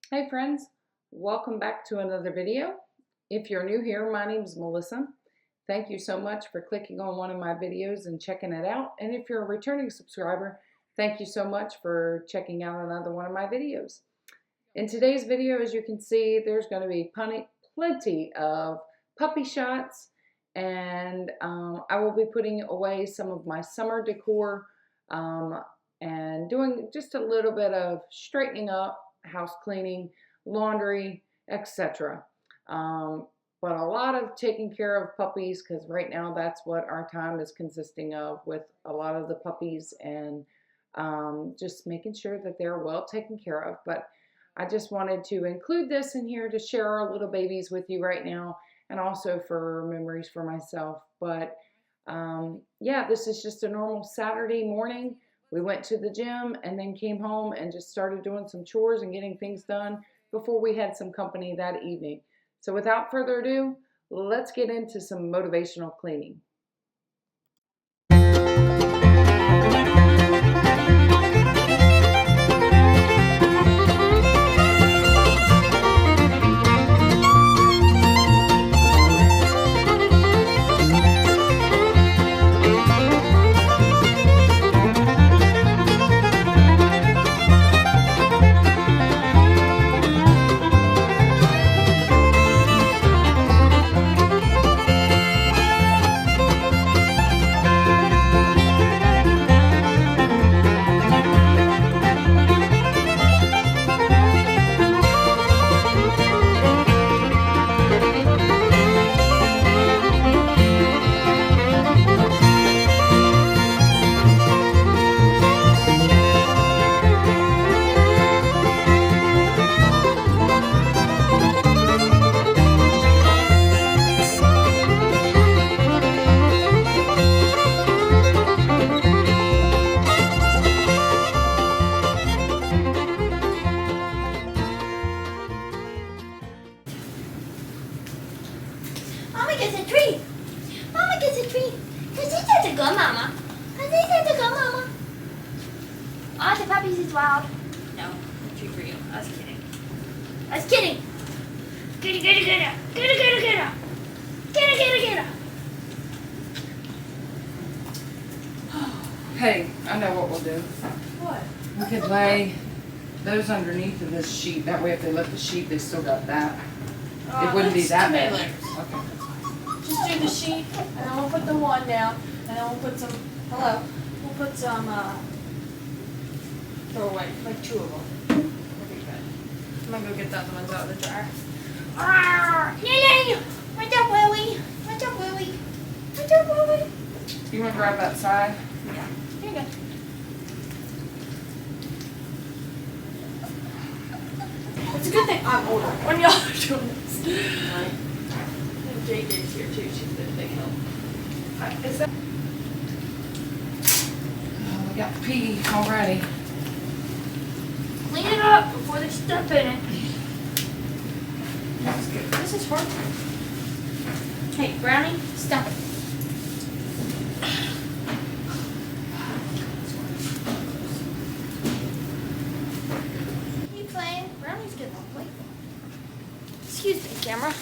Hey friends, welcome back to another video. If you're new here, my name is Melissa. Thank you so much for clicking on one of my videos and checking it out. And if you're a returning subscriber, thank you so much for checking out another one of my videos. In today's video, as you can see, there's going to be plenty of puppy shots, and I will be putting away some of my summer decor and doing just a little bit of straightening up, house cleaning, laundry, etc. But a lot of taking care of puppies, because right now that's what our time is consisting of, with a lot of the puppies, and just making sure that they're well taken care of. But I just wanted to include this in here to share our little babies with you right now, and also for memories for myself. But yeah, this is just a normal Saturday morning. We went to the gym and then came home and just started doing some chores and getting things done before we had some company that evening. So without further ado, let's get into some motivational cleaning. Mama gets a treat. Mama gets a treat. Cause she's such a good mama. Cause she's such a good mama. Oh, the puppies is wild. No, a treat for you. I was kidding. I was kidding. Get her, get her, get her. Get her, get her, get her. Get her, get her, get her. Hey, I know what we'll do. What? We could lay those underneath of this sheet. That way if they lift the sheet, they still got that. It wouldn't be that bad. Okay. Just do the sheet, and then we'll put the one down, and then we'll put some, we'll put some, throw away, like 2 of them. That'll be good. I'm gonna go get the other ones out of the dryer. Lily! What's up, Willie? What's up, Willie? What's up, Willie? You want to grab that side? Yeah, here you go. It's a good thing I'm older when y'all are doing this. Right. And JJ's here too, she's been a big help. Is that? Oh, we got pee already. Clean it up before they step in it. That's good. This is hard. Hey, Brownie, stop it. Keep playing. Brownie's getting all playful. Excuse me, camera.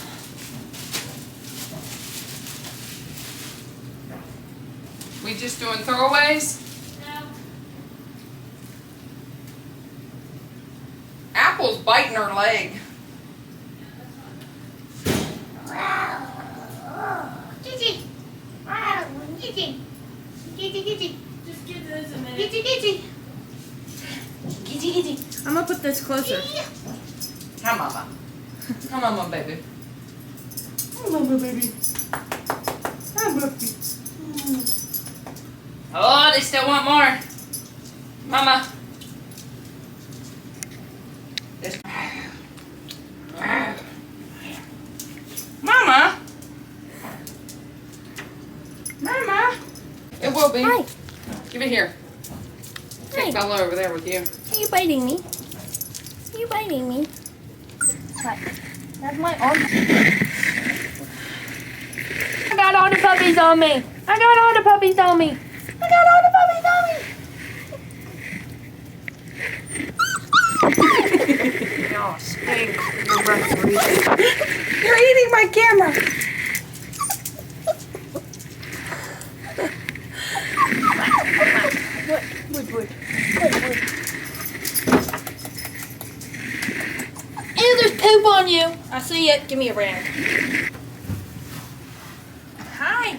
We just doing throwaways? No. Apple's biting her leg. Gigi. Gigi. Gigi, Gigi. Just give this a minute. Gigi, Gigi. Gigi, Gigi. I'm gonna put this closer. Come mama. Come on, my baby. Come on, my baby. Come baby. Oh, they still want more. Mama. This. Mama. Mama. It will be. Hi. Give it here. Take Bella over there with you. Are you biting me? Are you biting me? What? That's my arm. I got all the puppies on me. I got all the puppies on me. I got all the puppies on me. Oh, stink. Your breath is breathing. You're eating my camera. Wood. Ew, there's poop on you. I see it. Give me a rag. Hi.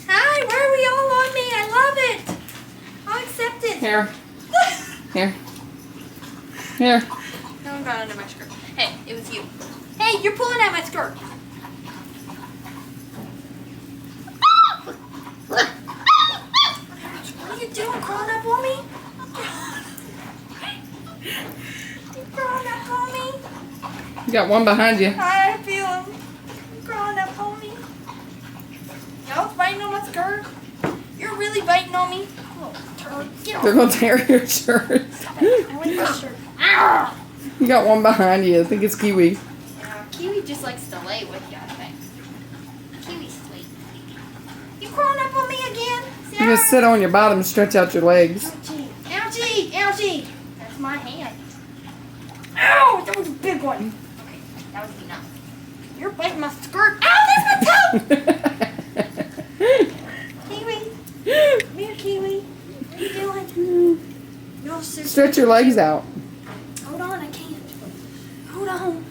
Hi, why are we all on me? I love it. I'll accept it. Here. Here. No one got under my skirt. Hey, it was you. Hey, you're pulling at my skirt. What are you doing? Crawling up on me? You crawling up on me? You got one behind you. I feel him. You crawling up on me? Y'all biting on my skirt? You're really biting on me? Oh, turd. Get off. They're gonna tear your shirt. I like my shirt. Ow! You got one behind you. I think it's Kiwi. Yeah, Kiwi just likes to lay with you, I think. Kiwi's sweet. You crawling up on me again? You're gonna sit on your bottom and stretch out your legs. Ouchie! That's my hand. Ow! That was a big one. Okay, that was enough. You're biting my skirt. Ow! There's my toe! Kiwi. Come here, Kiwi. What are you doing? You're so Stretch your legs out. Hold on, I can't. Hold on.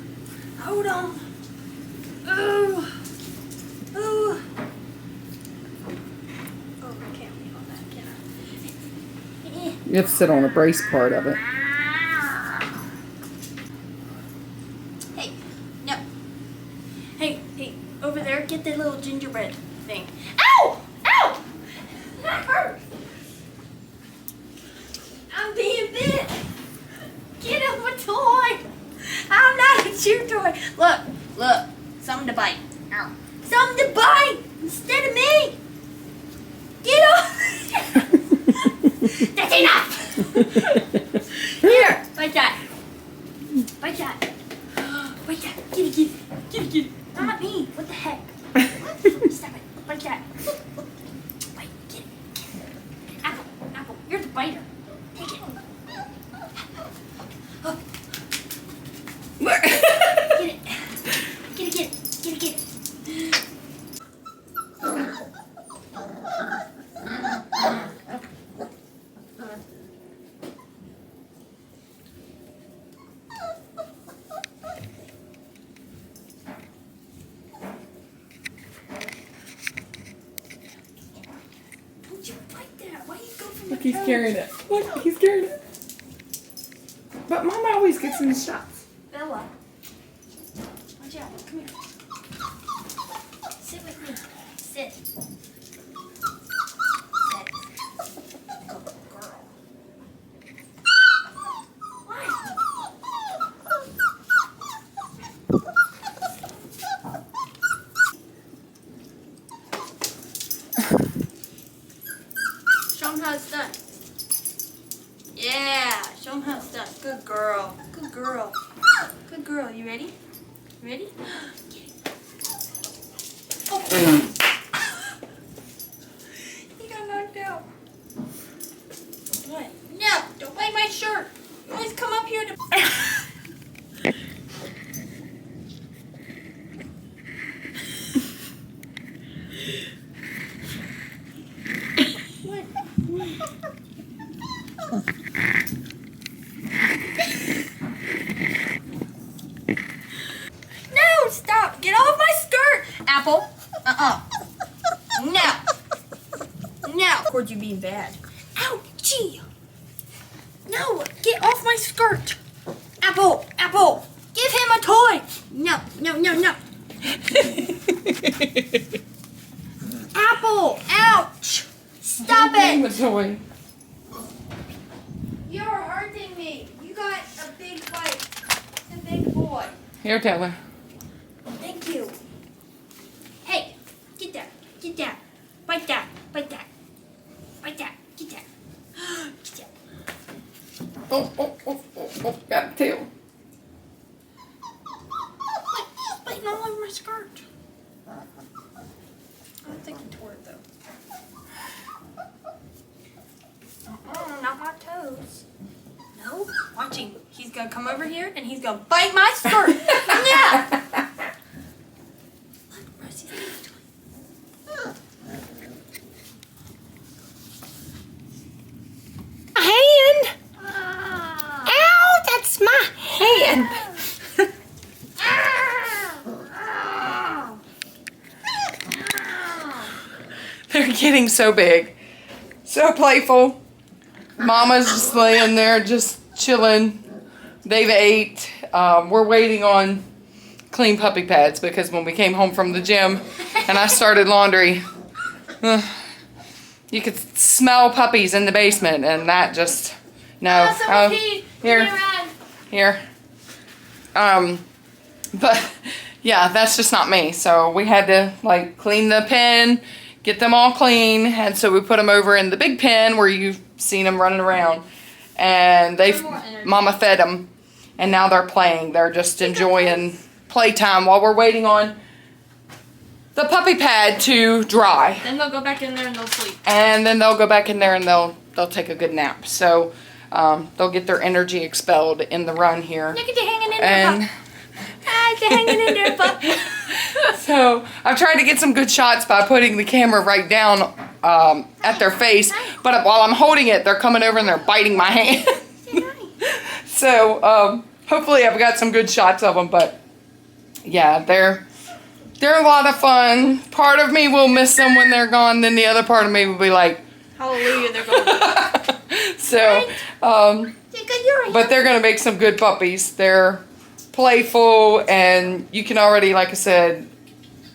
Ooh. Oh, I can't leave on that, can I? You have to sit on the brace part of it. Hey, no. Hey, over there, get the little gingerbread thing. Ow! That hurts. I'm being bit. Get off my toy. I'm not a chew toy. Look. Something to bite. Ow. Something to bite instead of me. Get off. That's enough. Here, bite that. Get it. Not me. What the heck? Stop it. Bite that. Bite. Get it. Apple. You're the biter. Take it. Oh. Get it. Don't you bite that? Why you go for my Look, he's toes? carrying it. Look, he's carrying it. But Mama always gets in the shots. Bella. Watch out. Come here. Sit with me. Sit. Good girl. Why? Show him how it's done. Yeah, show him how it's done. Good girl. You ready? Oh. He got knocked out. What? No, don't bite my shirt. You always come up here to... No, stop. Get off my skirt. Apple. No. Of course, you being bad. Ouchie. No, get off my skirt. Apple. Give him a toy. No. Apple. Ouch. Stop Give him a it. toy. You're hurting me. You got a big bite. It's a big boy. Here, Taylor. Thank you. Hey, get that. Bite that. Get that. Oh, got a tail. He's biting all over my skirt. I don't think he tore it though. Not my toes. No? Watching. He's gonna come over here and he's gonna bite my skirt. Yeah. Look, Rosie's doing a hand. Ow, that's my hand. They're getting so big. So playful. Mama's just laying there, just chilling. They've ate. We're waiting on clean puppy pads because when we came home from the gym and I started laundry, you could smell puppies in the basement, and that just no. Here. But yeah, that's just not me. So we had to like clean the pen, get them all clean, and so we put them over in the big pen where you've seen them running around, and Mama fed them, and now they're playing. They're just enjoying playtime while we're waiting on the puppy pad to dry. Then they'll go back in there and they'll sleep. And then they'll go back in there and they'll take a good nap. So they'll get their energy expelled in the run here. Look at you hanging in there, pup. Ah, they're hanging in there, pup. So I've tried to get some good shots by putting the camera right down at their face, but while I'm holding it, they're coming over and they're biting my hand. So hopefully I've got some good shots of them, but yeah, they're a lot of fun. Part of me will miss them when they're gone, then the other part of me will be like, hallelujah, they're going. So, but they're gonna make some good puppies. They're playful, and you can already, like I said,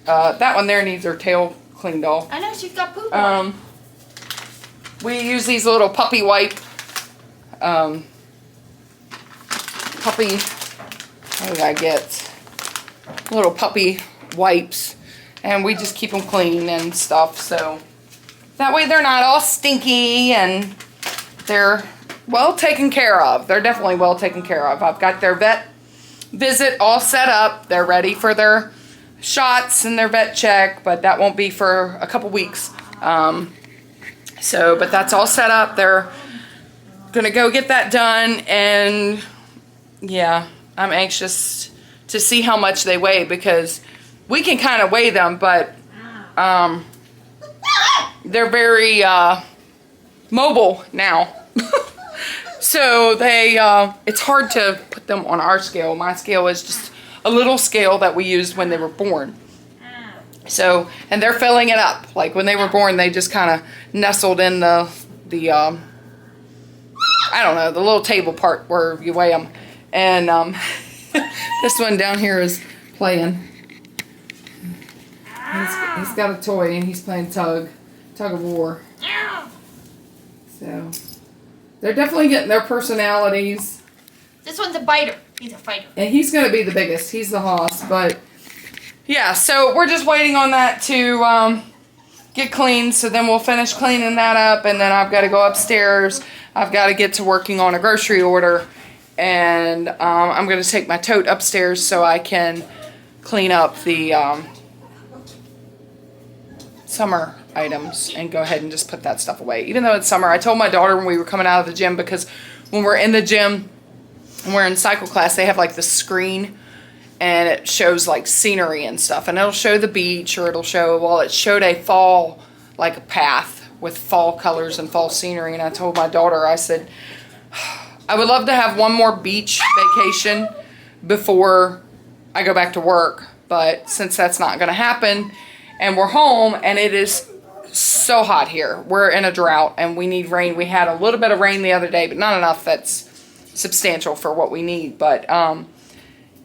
that one there needs her tail cleaned off. I know, she's got poop on. We use these little puppy wipe, puppy, what did I get? Little puppy wipes, and we just keep them clean and stuff, so that way they're not all stinky, and they're well taken care of. They're definitely well taken care of. I've got their vet visit all set up. They're ready for their shots and their vet check, but that won't be for a couple weeks. But that's all set up. They're gonna go get that done, and yeah, I'm anxious to see how much they weigh, because we can kind of weigh them, but they're very mobile now. So they, it's hard to put them on our scale. My scale is just a little scale that we used when they were born. So, and they're filling it up. Like when they were born, they just kind of nestled in the I don't know, the little table part where you weigh them. And this one down here is playing. He's got a toy and he's playing tug of war. So they're definitely getting their personalities. This one's a biter. He's a fighter. And he's going to be the biggest. He's the hoss. But yeah, so we're just waiting on that to get clean. So then we'll finish cleaning that up. And then I've got to go upstairs. I've got to get to working on a grocery order. And I'm going to take my tote upstairs so I can clean up the summer items and go ahead and just put that stuff away. Even though it's summer, I told my daughter when we were coming out of the gym, because when we're in the gym and we're in cycle class, they have like the screen and it shows like scenery and stuff, and it'll show the beach, or it'll show, well, it showed a fall, like a path with fall colors and fall scenery. And I told my daughter, I said, I would love to have one more beach vacation before I go back to work, but since that's not going to happen and we're home and it is so hot here, we're in a drought and we need rain. We had a little bit of rain the other day, but not enough that's substantial for what we need. But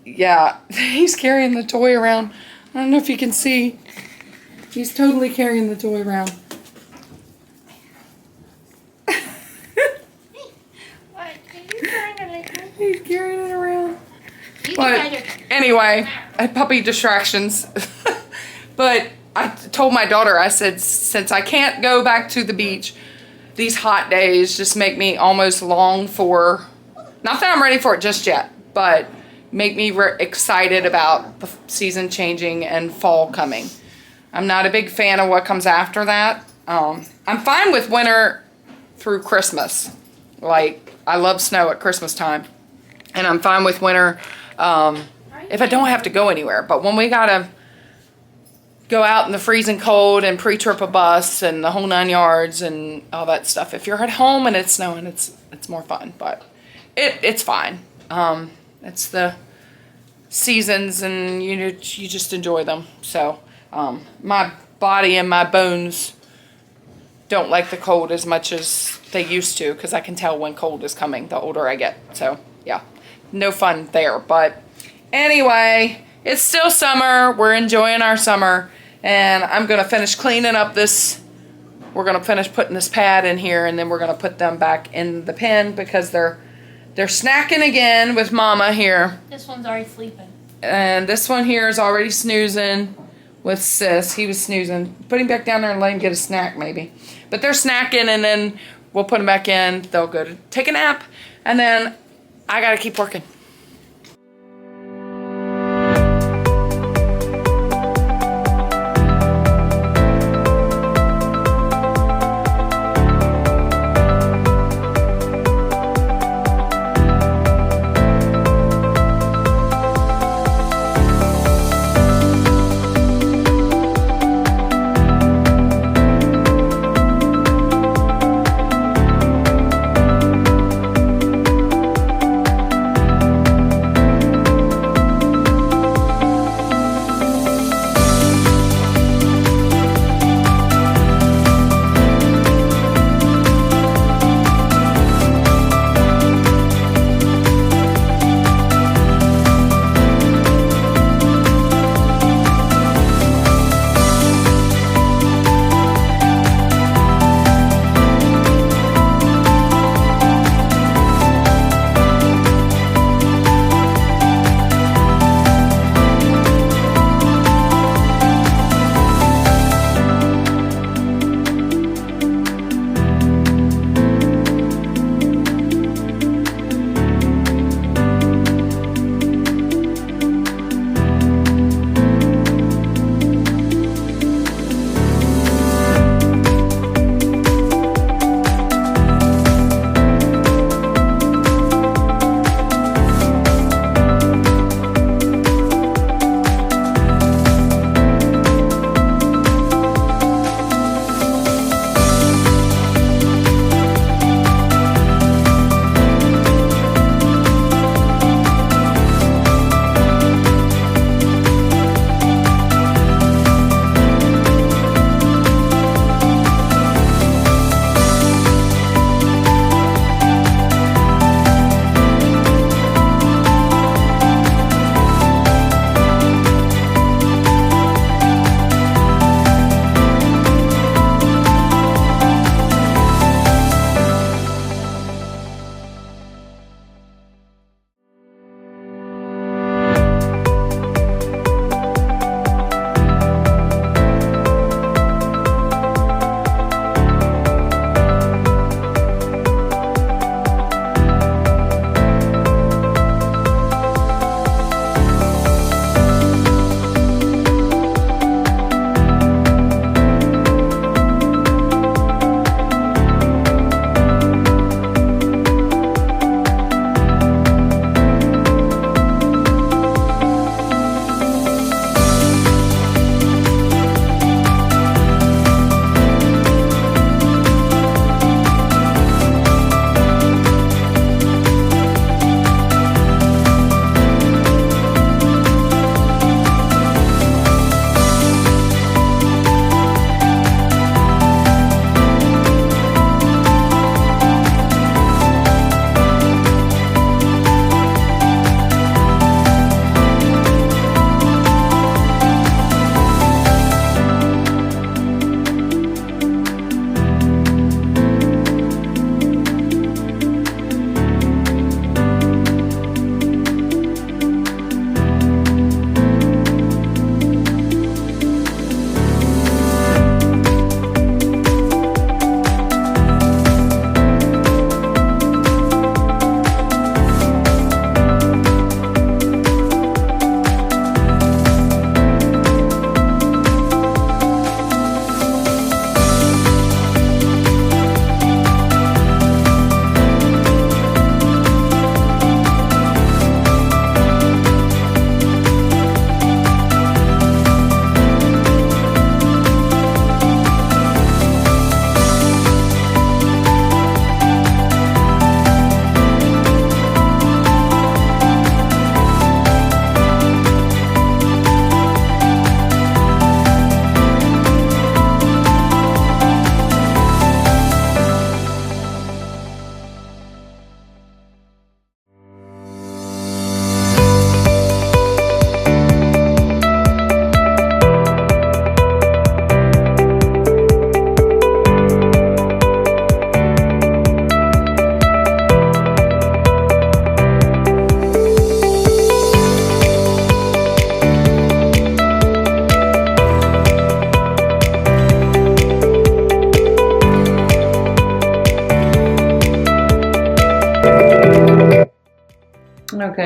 yeah, he's carrying the toy around. I don't know if you can see. He's totally carrying the toy around. He's carrying it around. But anyway, puppy distractions. But I told my daughter, I said, since I can't go back to the beach, these hot days just make me almost long for, not that I'm ready for it just yet, but make me excited about the season changing and fall coming. I'm not a big fan of what comes after that. I'm fine with winter through Christmas. Like, I love snow at Christmas time. And I'm fine with winter if I don't have to go anywhere. But when we gotta go out in the freezing cold and pre-trip a bus and the whole 9 yards and all that stuff, if you're at home and it's snowing, it's more fun. But it's fine. It's the seasons, and you just enjoy them. So my body and my bones don't like the cold as much as they used to, because I can tell when cold is coming the older I get. So yeah, no fun there. But anyway, it's still summer. We're enjoying our summer, and I'm gonna finish cleaning up this. We're gonna finish putting this pad in here, and then we're gonna put them back in the pen because they're snacking again with Mama here. This one's already sleeping. And this one here is already snoozing with Sis. He was snoozing. Put him back down there and let him get a snack maybe. But they're snacking, and then we'll put them back in. They'll go to take a nap, and then I gotta keep working.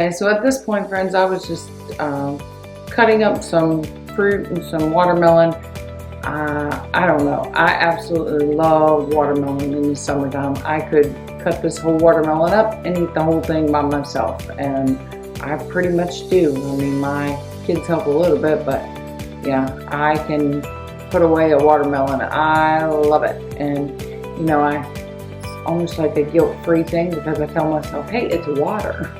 Okay, so at this point, friends, I was just cutting up some fruit and some watermelon. I don't know. I absolutely love watermelon in the summertime. I could cut this whole watermelon up and eat the whole thing by myself, and I pretty much do. I mean, my kids help a little bit, but yeah, I can put away a watermelon. I love it, and you know, it's almost like a guilt-free thing because I tell myself, hey, it's water.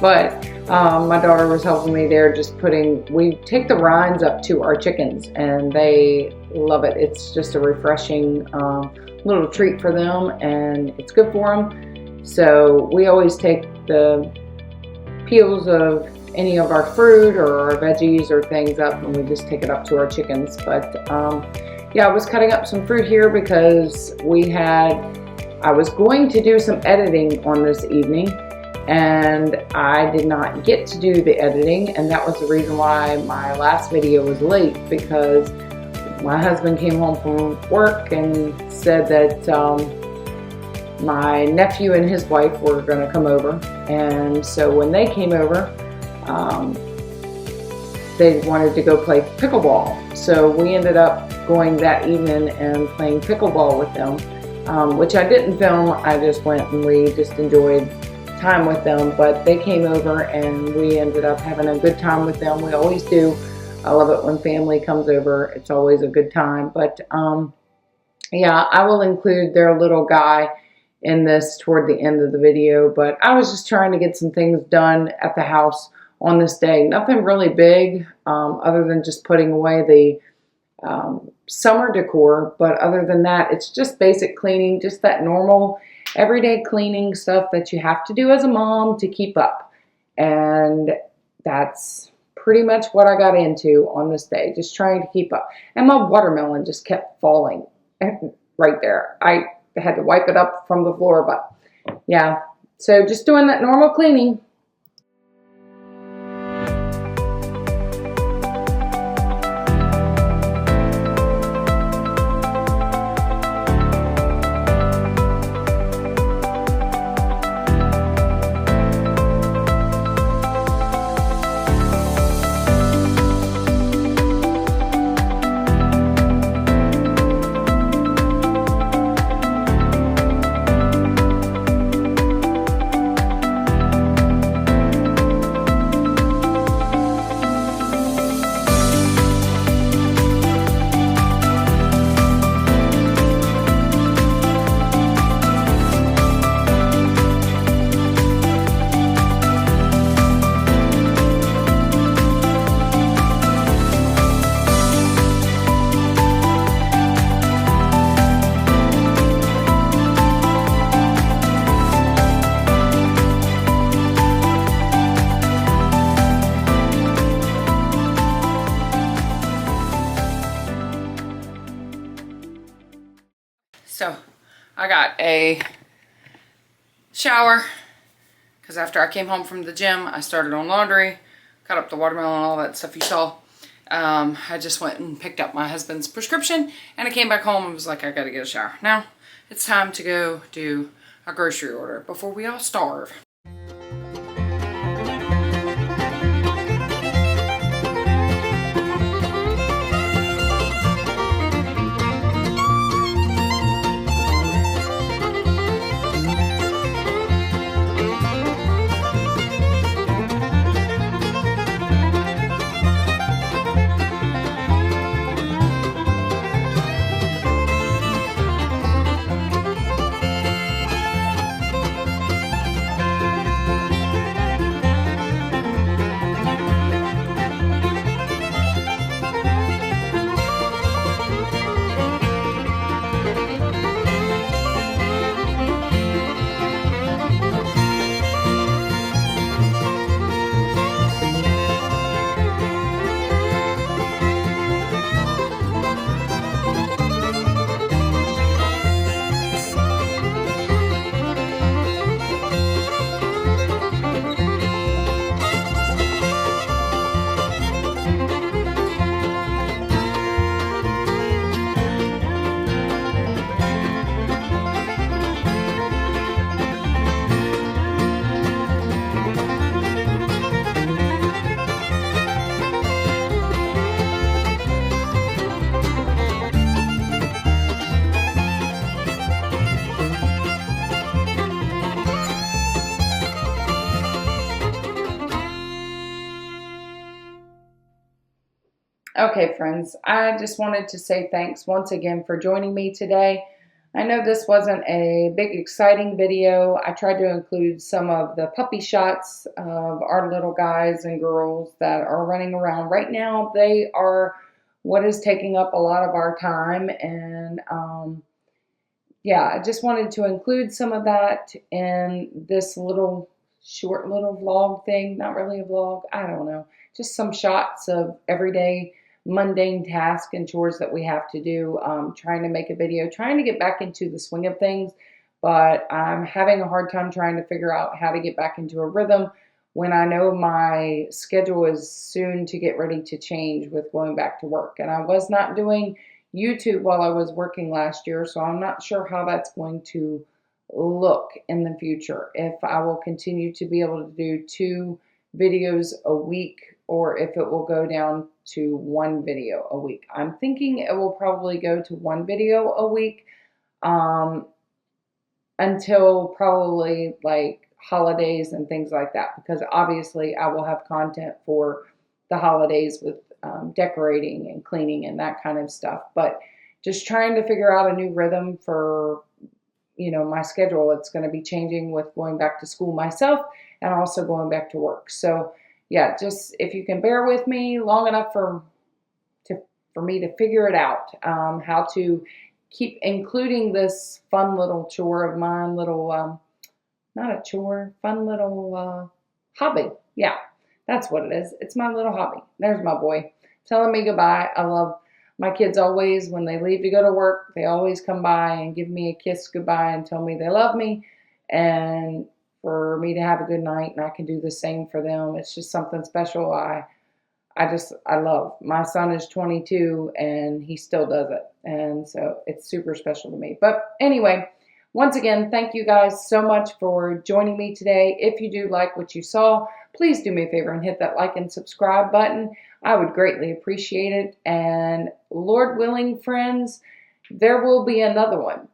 But my daughter was helping me there, just we take the rinds up to our chickens and they love it. It's just a refreshing little treat for them, and it's good for them. So we always take the peels of any of our fruit or our veggies or things up, and we just take it up to our chickens. But yeah, I was cutting up some fruit here because I was going to do some editing on this evening, and I did not get to do the editing, and that was the reason why my last video was late, because my husband came home from work and said that my nephew and his wife were going to come over, and so when they came over, they wanted to go play pickleball. So we ended up going that evening and playing pickleball with them, which I didn't film. I just went and we just enjoyed time with them, but they came over and we ended up having a good time with them. We always do. I love it when family comes over. It's always a good time. But yeah, I will include their little guy in this toward the end of the video, but I was just trying to get some things done at the house on this day. Nothing really big, other than just putting away the summer decor, but other than that, it's just basic cleaning, just that normal everyday cleaning stuff that you have to do as a mom to keep up. And that's pretty much what I got into on this day, just trying to keep up. And my watermelon just kept falling right there. I had to wipe it up from the floor, but yeah, so just doing that normal cleaning. So I got a shower because after I came home from the gym, I started on laundry, cut up the watermelon, all that stuff you saw. I just went and picked up my husband's prescription, and I came back home and was like, I gotta get a shower. Now it's time to go do a grocery order before we all starve. Okay, friends, I just wanted to say thanks once again for joining me today. I know this wasn't a big exciting video. I tried to include some of the puppy shots of our little guys and girls that are running around. Right now, they are what is taking up a lot of our time, and yeah, I just wanted to include some of that in this little short little vlog thing. Not really a vlog, I don't know. Just some shots of everyday mundane tasks and chores that we have to do. Trying to make a video, trying to get back into the swing of things, but I'm having a hard time trying to figure out how to get back into a rhythm when I know my schedule is soon to get ready to change with going back to work. And I was not doing YouTube while I was working last year, so I'm not sure how that's going to look in the future. If I will continue to be able to do 2 videos a week, or if it will go down to 1 video a week. I'm thinking it will probably go to 1 video a week until probably like holidays and things like that, because obviously I will have content for the holidays with decorating and cleaning and that kind of stuff. But just trying to figure out a new rhythm for, you know, my schedule. It's going to be changing with going back to school myself and also going back to work. So yeah, just if you can bear with me long enough for me to figure it out, how to keep including this fun little chore of mine, little, not a chore, fun little hobby. Yeah, that's what it is. It's my little hobby. There's my boy telling me goodbye. I love my kids always, when they leave to go to work, they always come by and give me a kiss goodbye and tell me they love me, and for me to have a good night, and I can do the same for them. It's just something special. I love. My son is 22 and he still does it. And so it's super special to me. But anyway, once again, thank you guys so much for joining me today. If you do like what you saw, please do me a favor and hit that like and subscribe button. I would greatly appreciate it. And Lord willing, friends, there will be another one.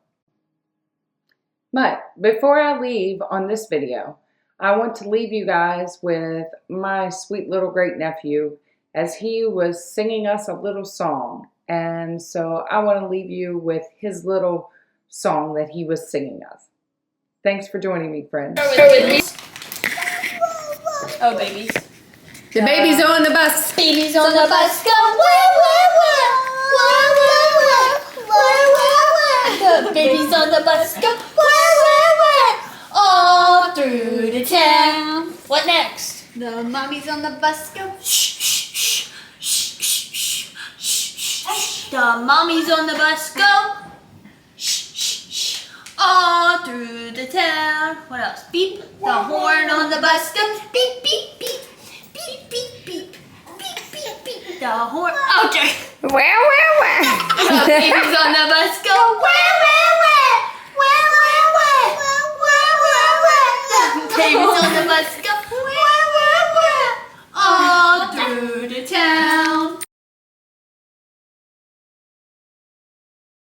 But before I leave on this video, I want to leave you guys with my sweet little great nephew, as he was singing us a little song. And so I want to leave you with his little song that he was singing us. Thanks for joining me, friends. Oh, babies. The baby's on the bus. Babies on the bus go wah, wah, wah. Wah, wah, wah. Wah, wah, wah. The babies on the bus go wah, wah, wah. All through the town. What next? The mommies on the bus go. The mommies on the bus go all through the town. What else? Beep. The horn on the bus goes beep, beep, beep. Beep, beep, beep. Beep, beep, beep. The horn. Oh, Wow, wow, wow. the babies on the bus go wah, wah.